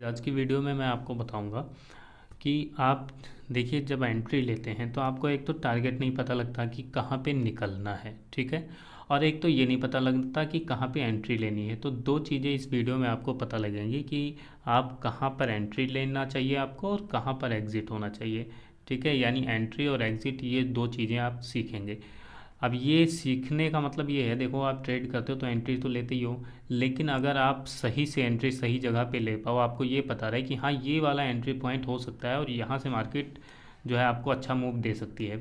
आज की वीडियो में मैं आपको बताऊंगा कि आप देखिए जब एंट्री लेते हैं तो आपको एक तो टारगेट नहीं पता लगता कि कहाँ पे निकलना है, ठीक है। और एक तो ये नहीं पता लगता कि कहाँ पे एंट्री लेनी है। तो दो चीज़ें इस वीडियो में आपको पता लगेंगी कि आप कहाँ पर एंट्री लेना चाहिए आपको और कहाँ पर एग्ज़िट होना चाहिए, ठीक है। यानी एंट्री और एग्ज़िट ये दो चीज़ें आप सीखेंगे। अब ये सीखने का मतलब ये है, देखो आप ट्रेड करते हो तो एंट्री तो लेते ही हो, लेकिन अगर आप सही से एंट्री सही जगह पे ले पाओ, आपको ये पता रहे कि हाँ ये वाला एंट्री पॉइंट हो सकता है और यहाँ से मार्केट जो है आपको अच्छा मूव दे सकती है,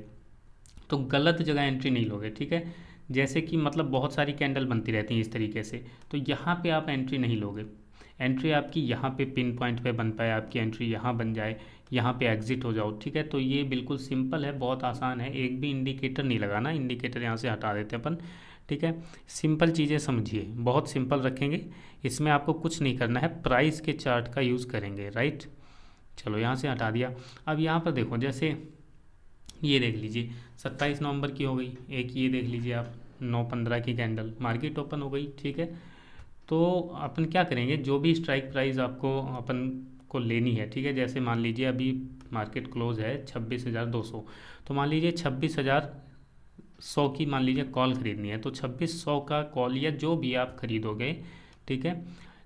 तो गलत जगह एंट्री नहीं लोगे, ठीक है। जैसे कि मतलब बहुत सारी कैंडल बनती रहती हैं इस तरीके से, तो यहाँ पे आप एंट्री नहीं लोगे। एंट्री आपकी यहाँ पे पिन पॉइंट पे बन पाए, आपकी एंट्री यहाँ बन जाए, यहाँ पे एग्जिट हो जाओ, ठीक है। तो ये बिल्कुल सिंपल है, बहुत आसान है, एक भी इंडिकेटर नहीं लगाना। इंडिकेटर यहाँ से हटा देते हैं अपन, ठीक है। सिंपल चीज़ें समझिए, बहुत सिंपल रखेंगे। इसमें आपको कुछ नहीं करना है, प्राइस के चार्ट का यूज़ करेंगे, राइट। चलो यहाँ से हटा दिया। अब यहाँ पर देखो, जैसे ये देख लीजिए 27 नवंबर की हो गई एक, ये देख लीजिए आप 9:15 की कैंडल, मार्केट ओपन हो गई, ठीक है। तो अपन क्या करेंगे, जो भी स्ट्राइक प्राइस आपको अपन को लेनी है, ठीक है। जैसे मान लीजिए अभी मार्केट क्लोज है 26,200, तो मान लीजिए 26,100 की मान लीजिए कॉल खरीदनी है, तो 2600 का कॉल या जो भी आप खरीदोगे, ठीक है।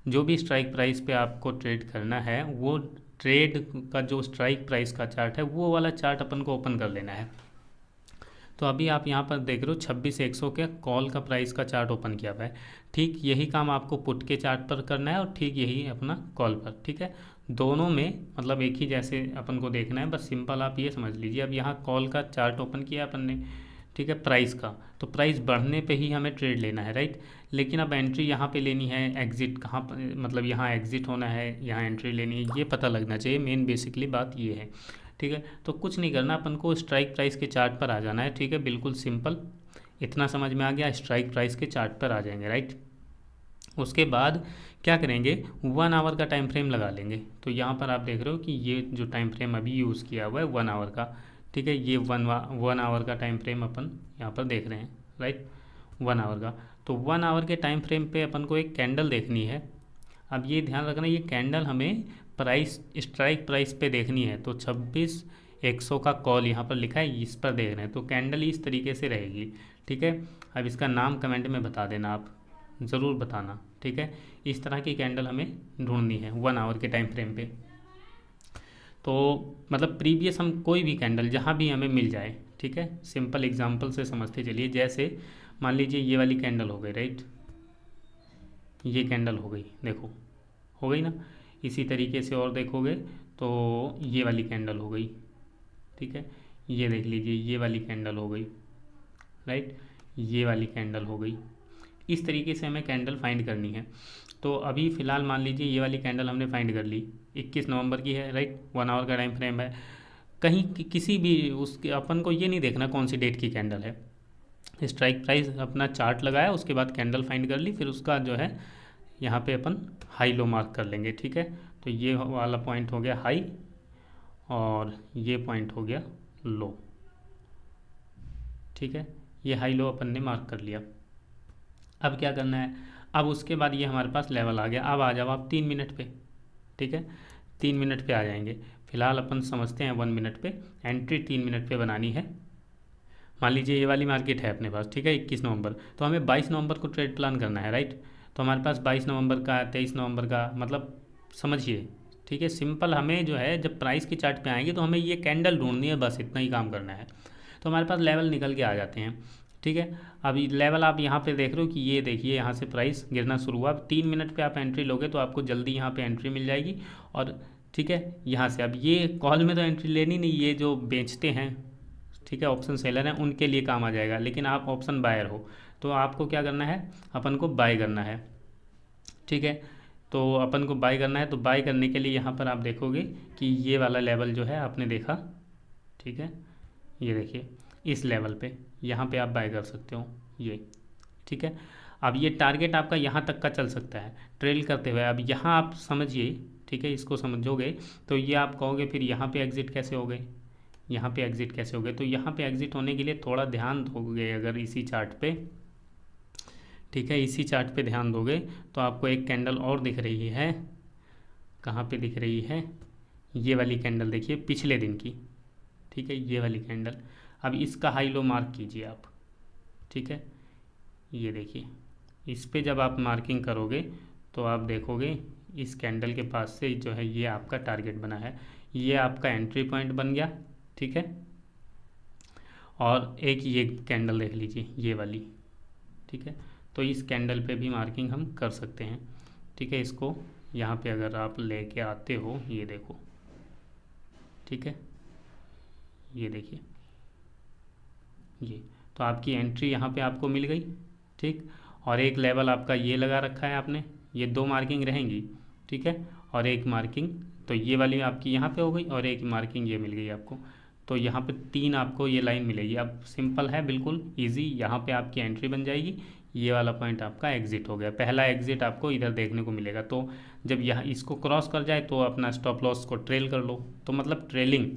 जो भी स्ट्राइक प्राइस पे आपको ट्रेड करना है, वो ट्रेड का जो स्ट्राइक प्राइस का चार्ट है वो वाला चार्ट अपन को ओपन कर लेना है। तो अभी आप यहाँ पर देख रहे हो 26,100 के कॉल का प्राइस का चार्ट ओपन किया हुआ है। ठीक यही काम आपको पुट के चार्ट पर करना है और ठीक यही अपना कॉल पर, ठीक है। दोनों में मतलब एक ही जैसे अपन को देखना है, बस सिंपल आप ये समझ लीजिए। अब यहाँ कॉल का चार्ट ओपन किया अपन ने, ठीक है, प्राइस का, तो प्राइस बढ़ने पे ही हमें ट्रेड लेना है, राइट। लेकिन अब एंट्री यहाँ पे लेनी है, एग्जिट कहाँ पर, मतलब यहाँ एग्जिट होना है, यहाँ एंट्री लेनी है, ये पता लगना चाहिए। मेन बेसिकली बात ये है, ठीक है। तो कुछ नहीं करना, अपन को स्ट्राइक प्राइस के चार्ट पर आ जाना है, ठीक है, बिल्कुल सिंपल। इतना समझ में आ गया, स्ट्राइक प्राइस के चार्ट पर आ जाएंगे, राइट। उसके बाद क्या करेंगे, 1 आवर का टाइम फ्रेम लगा लेंगे। तो यहाँ पर आप देख रहे हो कि ये जो टाइम फ्रेम अभी यूज़ किया हुआ है 1 आवर का, ठीक है। ये 1 आवर का टाइम फ्रेम अपन यहाँ पर देख रहे हैं, राइट, 1 आवर का। तो 1 आवर के टाइम फ्रेम पे अपन को एक कैंडल देखनी है। अब ये ध्यान रखना, ये कैंडल हमें प्राइस स्ट्राइक प्राइस पे देखनी है। तो 26,100 का कॉल यहाँ पर लिखा है, इस पर देख रहे हैं, तो कैंडल इस तरीके से रहेगी, ठीक है। अब इसका नाम कमेंट में बता देना, आप ज़रूर बताना, ठीक है। इस तरह की कैंडल हमें ढूंढनी है 1 आवर के टाइम फ्रेम पे। तो मतलब प्रीवियस हम कोई भी कैंडल जहाँ भी हमें मिल जाए, ठीक है। सिंपल एग्जांपल से समझते चलिए, जैसे मान लीजिए ये वाली कैंडल हो गई, राइट, ये कैंडल हो गई, देखो हो गई ना। इसी तरीके से और देखोगे तो ये वाली कैंडल हो गई, ठीक है। ये देख लीजिए ये वाली कैंडल हो गई, राइट, ये वाली कैंडल हो गई। इस तरीके से हमें कैंडल फाइंड करनी है। तो अभी फ़िलहाल मान लीजिए ये वाली कैंडल हमने फाइंड कर ली, 21 नवंबर की है, राइट, 1 आवर का टाइम फ्रेम है। कहीं किसी भी उसके अपन को ये नहीं देखना कौन सी डेट की कैंडल है। स्ट्राइक प्राइस अपना चार्ट लगाया, उसके बाद कैंडल फाइंड कर ली, फिर उसका जो है यहाँ पे अपन हाई लो मार्क कर लेंगे, ठीक है। तो ये वाला पॉइंट हो गया हाई और ये पॉइंट हो गया लो, ठीक है। ये हाई लो अपन ने मार्क कर लिया। अब क्या करना है, अब उसके बाद ये हमारे पास लेवल आ गया। अब आ जाओ आप 3 मिनट पे, ठीक है, 3 मिनट पे आ जाएंगे। फिलहाल अपन समझते हैं 1 मिनट पे। एंट्री 3 मिनट पे बनानी है। मान लीजिए ये वाली मार्केट है अपने पास, ठीक है, 21 नवंबर, तो हमें 22 नवंबर को ट्रेड प्लान करना है, राइट। तो हमारे पास 22 नवंबर का, 23 नवंबर का, मतलब समझिए, ठीक है। सिंपल हमें जो है जब प्राइस के चार्ट पे आएंगे तो हमें ये कैंडल ढूंढनी है, बस इतना ही काम करना है। तो हमारे पास लेवल निकल के आ जाते हैं, ठीक है। अब लेवल आप यहाँ पे देख रहे हो कि ये देखिए यहाँ से प्राइस गिरना शुरू हुआ। अब 3 मिनट पे आप एंट्री लोगे तो आपको जल्दी यहाँ पे एंट्री मिल जाएगी। और ठीक है, यहाँ से अब ये कॉल में तो एंट्री लेनी नहीं, ये जो बेचते हैं, ठीक है, ऑप्शन सेलर हैं, उनके लिए काम आ जाएगा। लेकिन आप ऑप्शन बायर हो तो आपको क्या करना है, अपन को बाय करना है, ठीक है। तो अपन को बाय करना है, तो बाय करने के लिए यहाँ पर आप देखोगे कि ये वाला लेवल जो है आपने देखा, ठीक है, ये देखिए इस लेवल पे यहाँ पे आप बाय कर सकते हो ये, ठीक है। अब ये टारगेट आपका यहाँ तक का चल सकता है ट्रेल करते हुए। अब यहाँ आप समझिए, ठीक है, इसको समझोगे तो ये आप कहोगे फिर यहाँ पे एग्ज़िट कैसे हो गए, यहाँ पे एग्ज़िट कैसे हो गए। तो यहाँ पे एग्ज़िट होने के लिए थोड़ा ध्यान दोगे अगर इसी चार्ट पे, ठीक है, इसी चार्ट पे ध्यान दोगे तो आपको एक कैंडल और दिख रही है, कहाँ पे दिख रही है, ये वाली कैंडल देखिए पिछले दिन की, ठीक है, ये वाली कैंडल। अब इसका हाई लो मार्क कीजिए आप, ठीक है, ये देखिए, इस पे जब आप मार्किंग करोगे तो आप देखोगे इस कैंडल के पास से जो है ये आपका टारगेट बना है, ये आपका एंट्री पॉइंट बन गया, ठीक है। और एक ये कैंडल देख लीजिए, ये वाली, ठीक है। तो इस कैंडल पे भी मार्किंग हम कर सकते हैं, ठीक है। इसको यहाँ पे अगर आप लेके आते हो, ये देखो, ठीक है, ये देखिए, ये तो आपकी एंट्री यहाँ पे आपको मिल गई, ठीक। और एक लेवल आपका ये लगा रखा है आपने, ये 2 मार्किंग रहेंगी, ठीक है। और एक मार्किंग तो ये वाली आपकी यहाँ पे हो गई, और एक मार्किंग ये मिल गई आपको। तो यहाँ पे 3 आपको ये लाइन मिलेगी। अब सिंपल है, बिल्कुल इजी, यहाँ पे आपकी एंट्री बन जाएगी, ये वाला पॉइंट आपका एग्जिट हो गया। पहला एग्जिट आपको इधर देखने को मिलेगा। तो जब यहाँ इसको क्रॉस कर जाए तो अपना स्टॉप लॉस को ट्रेल कर लो। तो मतलब ट्रेलिंग,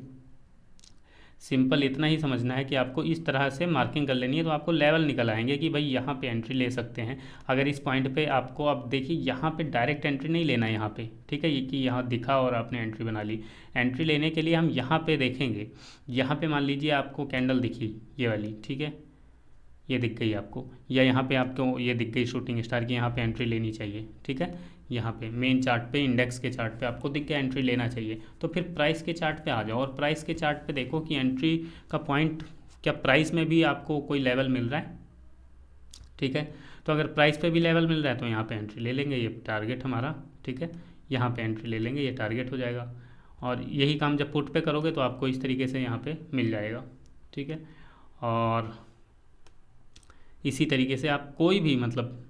सिंपल इतना ही समझना है कि आपको इस तरह से मार्किंग कर लेनी है, तो आपको लेवल निकल आएंगे कि भाई यहाँ पे एंट्री ले सकते हैं। अगर इस पॉइंट पे आपको, अब देखिए यहाँ पे डायरेक्ट एंट्री नहीं लेना है यहाँ पे, ठीक है, ये कि यहाँ दिखा और आपने एंट्री बना ली। एंट्री लेने के लिए हम यहाँ पे देखेंगे, यहाँ पे मान लीजिए आपको कैंडल दिखी ये वाली, ठीक है, ये दिख गई आपको, या यहाँ पे आपको ये दिख गई शूटिंग स्टार की, यहाँ पे एंट्री लेनी चाहिए, ठीक है। यहाँ पे मेन चार्ट पे, इंडेक्स के चार्ट पे आपको दिख गया एंट्री लेना चाहिए। तो फिर प्राइस के चार्ट पे आ जाओ और प्राइस के चार्ट पे देखो कि एंट्री का पॉइंट क्या प्राइस में भी आपको कोई लेवल मिल रहा है, ठीक है। तो अगर प्राइस पे भी लेवल मिल रहा है तो यहाँ पे एंट्री ले लेंगे, ये टारगेट हमारा, ठीक है। यहाँ पे एंट्री ले लेंगे, ये टारगेट हो जाएगा। और यही काम जब पुट पे करोगे तो आपको इस तरीके से यहाँ पे मिल जाएगा, ठीक है। और इसी तरीके से आप कोई भी, मतलब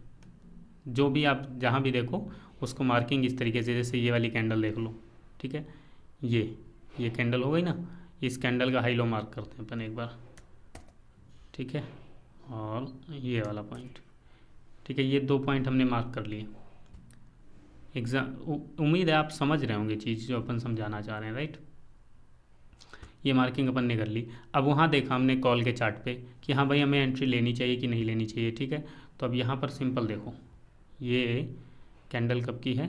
जो भी आप जहाँ भी देखो उसको मार्किंग इस तरीके से, जैसे ये वाली कैंडल देख लो, ठीक है, ये कैंडल हो गई ना, इस कैंडल का हाई लो मार्क करते हैं अपन एक बार, ठीक है। और ये वाला पॉइंट, ठीक है, ये 2 पॉइंट हमने मार्क कर लिए। उम्मीद है आप समझ रहे होंगे चीज़ जो अपन समझाना चाह रहे हैं, राइट। ये मार्किंग अपन ने कर ली। अब वहाँ देखा हमने कॉल के चार्ट पे कि हाँ भाई हमें एंट्री लेनी चाहिए कि नहीं लेनी चाहिए, ठीक है। तो अब यहाँ पर सिंपल देखो, ये कैंडल कब की है,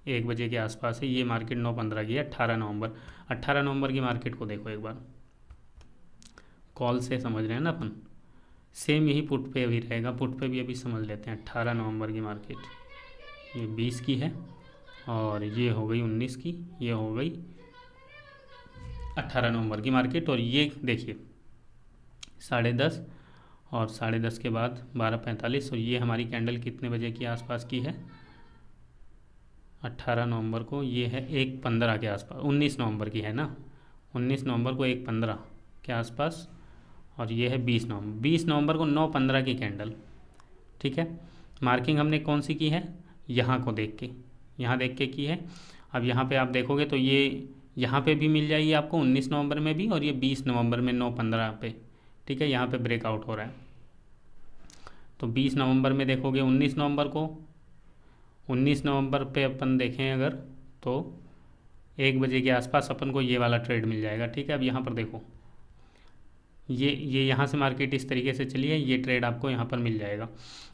1 बजे के आसपास है। ये मार्केट 9:15 की है, 18 नवंबर। 18 नवंबर की मार्केट को देखो एक बार, कॉल से समझ रहे हैं ना अपन, सेम यही पुट पे भी रहेगा। पुट पे भी अभी समझ लेते हैं। 18 नवंबर की मार्केट, ये 20 की है, और ये हो गई 19 की, ये हो गई 18 नवंबर की मार्केट। और ये देखिए 10:30, और 10:30 के बाद 12:45, और ये हमारी कैंडल कितने बजे की आसपास की है, 18 नवंबर को, ये है 1:15 के आसपास, 19 नवंबर की है ना, 19 नवंबर को 1:15 के आसपास। और ये है 20 नवंबर, 20 नवंबर को 9:15 की कैंडल, ठीक है। मार्किंग हमने कौन सी की है, यहाँ को देख के, यहाँ देख के की है। अब यहाँ पे आप देखोगे तो ये यहाँ पे भी मिल जाएगी आपको 19 नवंबर में भी, और ये 20 नवंबर में 9:15 पे, ठीक है, यहाँ पे ब्रेकआउट हो रहा है। तो 20 नवंबर में देखोगे, 19 नवंबर को, 19 नवंबर पे अपन देखें अगर, तो 1 बजे के आसपास अपन को ये वाला ट्रेड मिल जाएगा, ठीक है। अब यहाँ पर देखो, ये यहाँ से मार्केट इस तरीके से चली है, ये ट्रेड आपको यहाँ पर मिल जाएगा।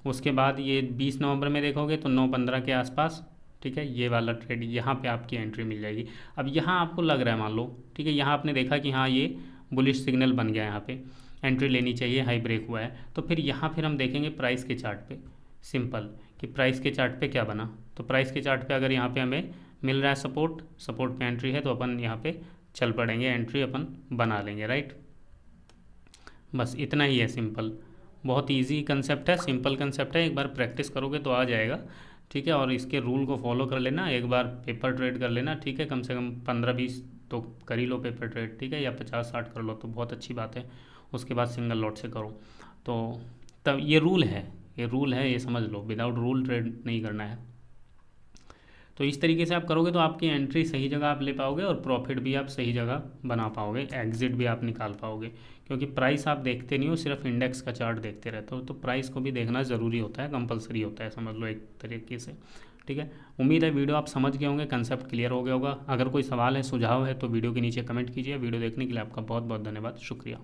उसके बाद ये 20 नवंबर में देखोगे तो 9:15 के आसपास, ठीक है, ये वाला ट्रेड, यहाँ पे आपकी एंट्री मिल जाएगी। अब यहाँ आपको लग रहा है, मान लो, ठीक है, यहाँ आपने देखा कि हाँ ये बुलिश सिग्नल बन गया, यहाँ पे एंट्री लेनी चाहिए, हाई ब्रेक हुआ है। तो फिर यहाँ फिर हम देखेंगे प्राइस के चार्ट पे, सिंपल, कि प्राइस के चार्ट पे क्या बना। तो प्राइस के चार्ट पे अगर यहाँ पे हमें मिल रहा है सपोर्ट पे एंट्री है, तो अपन यहाँ पे चल पड़ेंगे, एंट्री अपन बना लेंगे, राइट। बस इतना ही है, सिंपल, बहुत इजी कंसेप्ट है, सिंपल कंसेप्ट है। एक बार प्रैक्टिस करोगे तो आ जाएगा, ठीक है। और इसके रूल को फॉलो कर लेना, एक बार पेपर ट्रेड कर लेना, ठीक है, कम से कम 15-20 तो कर ही लो पेपर ट्रेड, ठीक है, या 50-60 कर लो तो बहुत अच्छी बात है। उसके बाद सिंगल लॉट से करो। तो तब ये रूल है, ये समझ लो, विदाउट रूल ट्रेड नहीं करना है। तो इस तरीके से आप करोगे तो आपकी एंट्री सही जगह आप ले पाओगे, और प्रॉफिट भी आप सही जगह बना पाओगे, एग्जिट भी आप निकाल पाओगे। क्योंकि प्राइस आप देखते नहीं हो, सिर्फ इंडेक्स का चार्ट देखते रहते हो, तो प्राइस को भी देखना ज़रूरी होता है, कंपलसरी होता है, समझ लो एक तरीके से, ठीक है। उम्मीद है वीडियो आप समझ गए होंगे, कंसेप्ट क्लियर हो गया होगा। अगर कोई सवाल है, सुझाव है, तो वीडियो के नीचे कमेंट कीजिए। वीडियो देखने के लिए आपका बहुत बहुत धन्यवाद, शुक्रिया।